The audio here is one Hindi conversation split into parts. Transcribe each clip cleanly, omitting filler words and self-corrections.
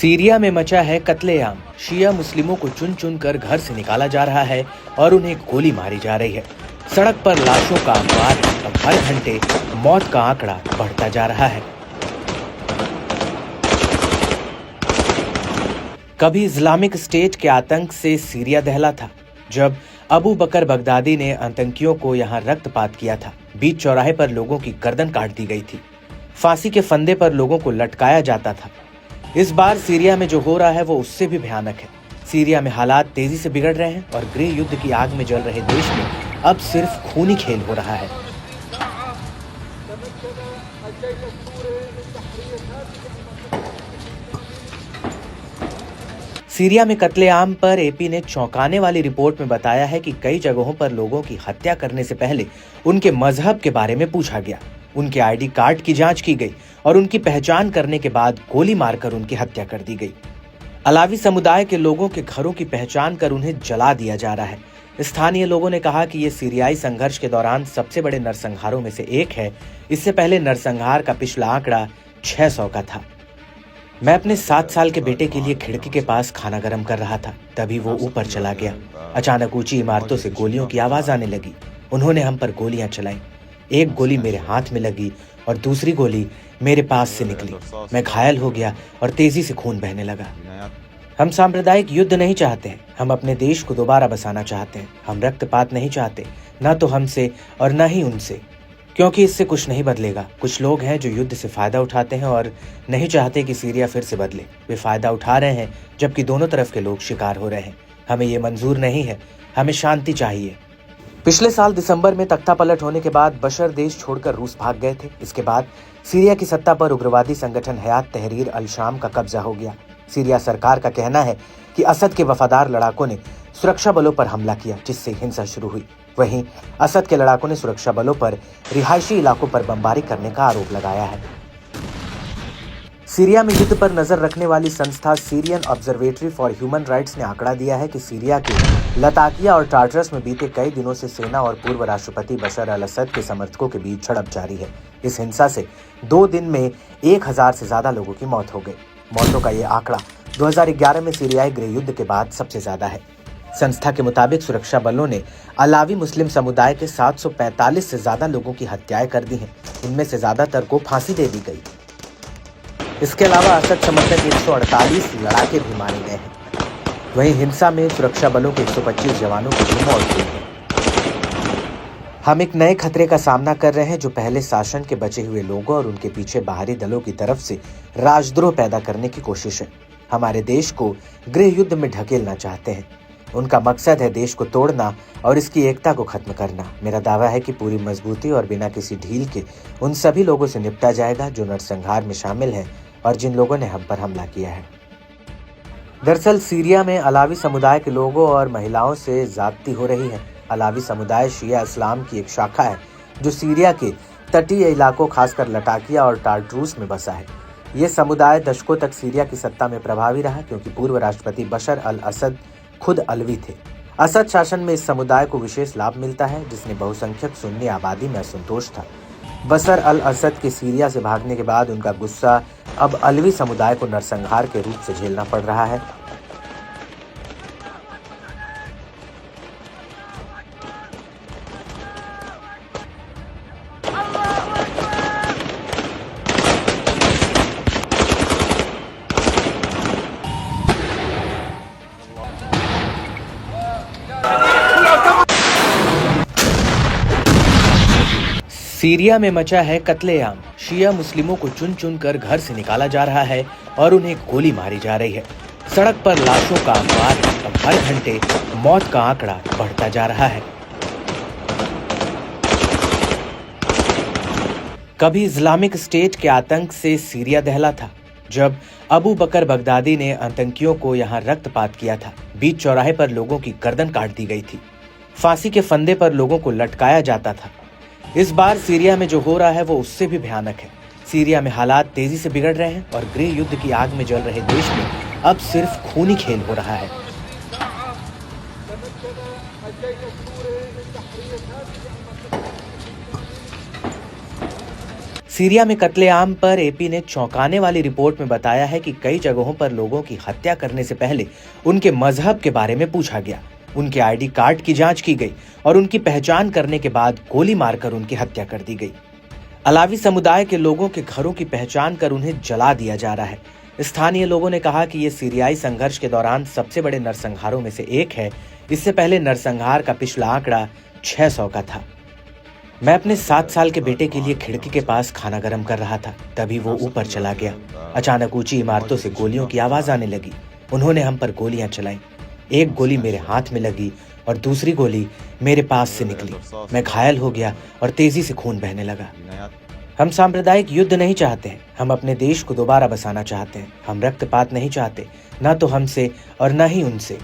सीरिया में मचा है कत्लेआम। शिया मुस्लिमों को चुन चुन कर घर से निकाला जा रहा है और उन्हें गोली मारी जा रही है। सड़क पर लाशों का अंबार है और हर घंटे मौत का आंकड़ा बढ़ता जा रहा है। कभी इस्लामिक स्टेट के आतंक से सीरिया दहला था, जब अबू बकर बगदादी ने आतंकियों को यहां रक्तपात किया था। बीच चौराहे पर लोगों की गर्दन काट दी गई थी। फांसी के फंदे पर लोगों को लटकाया जाता था। इस बार सीरिया में जो हो रहा है वो उससे भी भयानक है। सीरिया में हालात तेजी से बिगड़ रहे हैं और गृह युद्ध की आग में जल रहे देश में अब सिर्फ खूनी खेल हो रहा है। सीरिया में कत्लेआम पर एपी ने चौंकाने वाली रिपोर्ट में बताया है कि कई जगहों पर लोगों की हत्या करने से पहले उनके मजहब के बारे में पूछा गया, उनके आईडी कार्ड की जांच की गई और उनकी पहचान करने के बाद गोली मारकर उनकी हत्या कर दी गई। अलावी समुदाय के लोगों के घरों की पहचान कर उन्हें जला दिया जा रहा है। स्थानीय लोगों ने कहा कि ये सीरियाई संघर्ष के दौरान सबसे बड़े नरसंहारों में से एक है। इससे पहले नरसंहार का पिछला आंकड़ा 600 का था। मैं अपने 7 साल के बेटे के लिए खिड़की के पास खाना गर्म कर रहा था, तभी वो ऊपर चला गया। अचानक ऊंची इमारतों से गोलियों की आवाज आने लगी। उन्होंने हम पर गोलियां चलाई। एक गोली मेरे हाथ में लगी और दूसरी गोली मेरे पास से निकली। मैं घायल हो गया और तेजी से खून बहने लगा। हम सांप्रदायिक युद्ध नहीं चाहते, हम अपने देश को दोबारा बसाना चाहते हैं। हम रक्तपात नहीं चाहते, न तो हमसे और न ही उनसे, क्योंकि इससे कुछ नहीं बदलेगा। कुछ लोग हैं जो युद्ध से फायदा उठाते हैं और नहीं चाहते कि सीरिया फिर से बदले। वे फायदा उठा रहे हैं जबकि दोनों तरफ के लोग शिकार हो रहे हैं। हमें ये मंजूर नहीं है, हमें शांति चाहिए। पिछले साल दिसंबर में तख्ता पलट होने के बाद बशर देश छोड़कर रूस भाग गए थे। इसके बाद सीरिया की सत्ता पर उग्रवादी संगठन हयात तहरीर अल शाम का कब्जा हो गया। सीरिया सरकार का कहना है कि असद के वफादार लड़ाकों ने सुरक्षा बलों पर हमला किया, जिससे हिंसा शुरू हुई। वहीं असद के लड़ाकों ने सुरक्षा बलों पर रिहायशी इलाकों पर बमबारी करने का आरोप लगाया है। सीरिया में युद्ध पर नजर रखने वाली संस्था Syrian observatory for human rights ने आंकड़ा दिया है कि सीरिया के लताकिया और टार्टरस में बीते कई दिनों से सेना और पूर्व राष्ट्रपति बशर अल असद के समर्थकों के बीच झड़प जारी है। इस हिंसा से 2 दिन में 1000 से ज्यादा लोगों की मौत हो गई। मौतों का ये आंकड़ा 2011 में सीरियाई गृह युद्ध के बाद सबसे ज्यादा है। संस्था के मुताबिक सुरक्षा बलों ने अलावी मुस्लिम समुदाय के 745 से ज्यादा लोगों की हत्याएं कर दी हैं। इनमें से ज्यादातर को फांसी दे दी गई। इसके अलावा असद समर्थक 148 लड़ाके भी मारे गए हैं। वहीं हिंसा में सुरक्षा बलों के 125 जवानों की भी मौत हुई है। हम एक नए खतरे का सामना कर रहे हैं, जो पहले शासन के बचे हुए लोगों और उनके पीछे बाहरी दलों की तरफ से राजद्रोह पैदा करने की कोशिश है। हमारे देश को गृह युद्ध में ढकेलना चाहते हैं। उनका मकसद है देश को तोड़ना और इसकी एकता को खत्म करना। मेरा दावा है कि पूरी मजबूती और बिना किसी ढील के उन सभी लोगों से निपटा जाएगा जो नरसंहार में शामिल हैं और जिन लोगों ने हम पर हमला किया है। दरअसल सीरिया में अलावी समुदाय के लोगों और महिलाओं से ज्यादती हो रही है। अलावी समुदाय शिया इस्लाम की एक शाखा है जो सीरिया के तटीय इलाकों, खासकर लटाकिया और टार्टरूस में बसा है। ये समुदाय दशकों तक सीरिया की सत्ता में प्रभावी रहा, क्योंकि पूर्व राष्ट्रपति बशर अल असद खुद अलवी थे। असद शासन में इस समुदाय को विशेष लाभ मिलता है, जिसने बहुसंख्यक सुन्नी आबादी में असंतोष था। बशर अल असद के सीरिया से भागने के बाद उनका गुस्सा अब अलवी समुदाय को नरसंहार के रूप से झेलना पड़ रहा है। सीरिया में मचा है कत्लेआम। शिया मुस्लिमों को चुन चुन कर घर से निकाला जा रहा है और उन्हें गोली मारी जा रही है। सड़क पर लाशों का अंबार है और हर घंटे मौत का आंकड़ा बढ़ता जा रहा है। कभी इस्लामिक स्टेट के आतंक से सीरिया दहला था, जब अबू बकर बगदादी ने आतंकियों को यहां रक्तपात किया था। बीच चौराहे पर लोगों की गर्दन काट दी गई थी। फांसी के फंदे पर लोगों को लटकाया जाता था। इस बार सीरिया में जो हो रहा है वो उससे भी भयानक है। सीरिया में हालात तेजी से बिगड़ रहे हैं और गृह युद्ध की आग में जल रहे देश में अब सिर्फ खूनी खेल हो रहा है। सीरिया में कत्लेआम पर एपी ने चौंकाने वाली रिपोर्ट में बताया है कि कई जगहों पर लोगों की हत्या करने से पहले उनके मजहब के बारे में पूछा गया, उनके आईडी कार्ड की जांच की गई और उनकी पहचान करने के बाद गोली मारकर उनकी हत्या कर दी गई। अलावी समुदाय के लोगों के घरों की पहचान कर उन्हें जला दिया जा रहा है। स्थानीय लोगों ने कहा कि ये सीरियाई संघर्ष के दौरान सबसे बड़े नरसंहारों में से एक है। इससे पहले नरसंहार का पिछला आंकड़ा 600 का था। मैं अपने 7 साल के बेटे के लिए खिड़की के पास खाना गर्म कर रहा था, तभी वो ऊपर चला गया। अचानक ऊंची इमारतों से गोलियों की आवाज आने लगी। उन्होंने हम पर गोलियां चलाई। एक गोली मेरे हाथ में लगी और दूसरी गोली मेरे पास से निकली। मैं घायल हो गया और तेजी से खून बहने लगा। हम सांप्रदायिक युद्ध नहीं चाहते हैं, हम अपने देश को दोबारा बसाना चाहते हैं। हम रक्तपात नहीं चाहते, ना तो हमसे और न ही उनसे,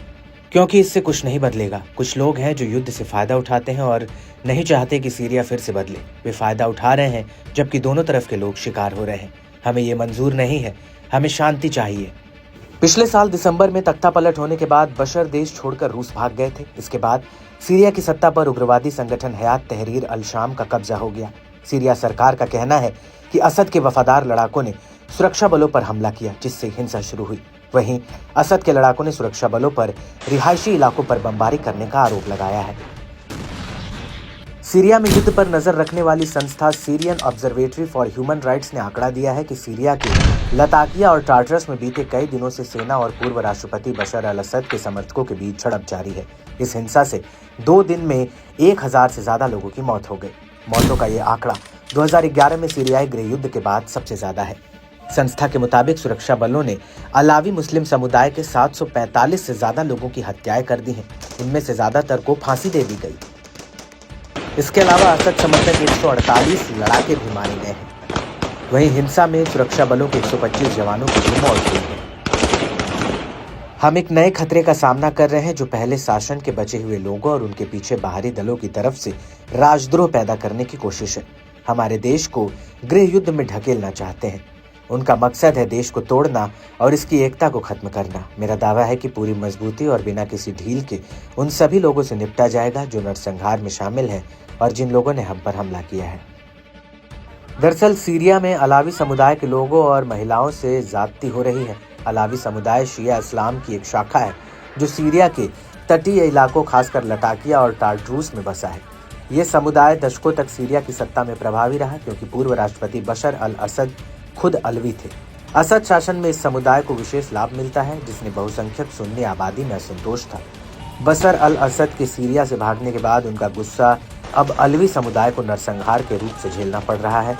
क्योंकि इससे कुछ नहीं बदलेगा। कुछ लोग हैं जो युद्ध से फायदा उठाते हैं और नहीं चाहते कि सीरिया फिर से बदले। वे फायदा उठा रहे हैं जबकि दोनों तरफ के लोग शिकार हो रहे हैं। हमें ये मंजूर नहीं है, हमें शांति चाहिए। पिछले साल दिसंबर में तख्ता पलट होने के बाद बशर देश छोड़कर रूस भाग गए थे। इसके बाद सीरिया की सत्ता पर उग्रवादी संगठन हयात तहरीर अल शाम का कब्जा हो गया। सीरिया सरकार का कहना है कि असद के वफादार लड़ाकों ने सुरक्षा बलों पर हमला किया, जिससे हिंसा शुरू हुई। वहीं असद के लड़ाकों ने सुरक्षा बलों पर रिहायशी इलाकों पर बमबारी करने का आरोप लगाया है। सीरिया में युद्ध पर नजर रखने वाली संस्था Syrian observatory for human rights ने आंकड़ा दिया है कि सीरिया के लताकिया और टार्टरस में बीते कई दिनों से सेना और पूर्व राष्ट्रपति बशर अल असद के समर्थकों के बीच झड़प जारी है। इस हिंसा से 2 दिन में 1000 से ज्यादा लोगों की मौत हो गई। मौतों का ये आंकड़ा 2011 में सीरियाई गृह युद्ध के बाद सबसे ज्यादा है। संस्था के मुताबिक सुरक्षा बलों ने अलावी मुस्लिम समुदाय के 745 से ज्यादा लोगों की हत्याएं कर दी हैं। इनमें से ज्यादातर को फांसी दे दी गई। इसके अलावा असद समर्थक 148 लड़ाके भी मारे गए हैं। वहीं हिंसा में सुरक्षा बलों के 125 जवानों की भी मौत हुई है। हम एक नए खतरे का सामना कर रहे हैं जो पहले शासन के बचे हुए लोगों और उनके पीछे बाहरी दलों की तरफ से राजद्रोह पैदा करने की कोशिश है। हमारे देश को गृह युद्ध में ढकेलना चाहते हैं। उनका मकसद है देश को तोड़ना और इसकी एकता को खत्म करना। मेरा दावा है कि पूरी मजबूती और बिना किसी ढील के उन सभी लोगों से निपटा जाएगा जो नरसंहार में शामिल हैं और जिन लोगों ने हम पर हमला किया है। दरअसल सीरिया में अलावी समुदाय के लोगों और महिलाओं से ज्यादती हो रही है। अलावी समुदाय शिया इस्लाम की एक शाखा है जो सीरिया के तटीय इलाकों खासकर लताकिया और टार्टरूस में बसा है। ये समुदाय दशकों तक सीरिया की सत्ता में प्रभावी रहा क्योंकि पूर्व राष्ट्रपति बशर अल असद खुद अलवी थे। असद शासन में इस समुदाय को विशेष लाभ मिलता है जिसने बहुसंख्यक सुन्नी आबादी में असंतोष था। बशर अल असद के सीरिया से भागने के बाद उनका गुस्सा अब अलवी समुदाय को नरसंहार के रूप से झेलना पड़ रहा है।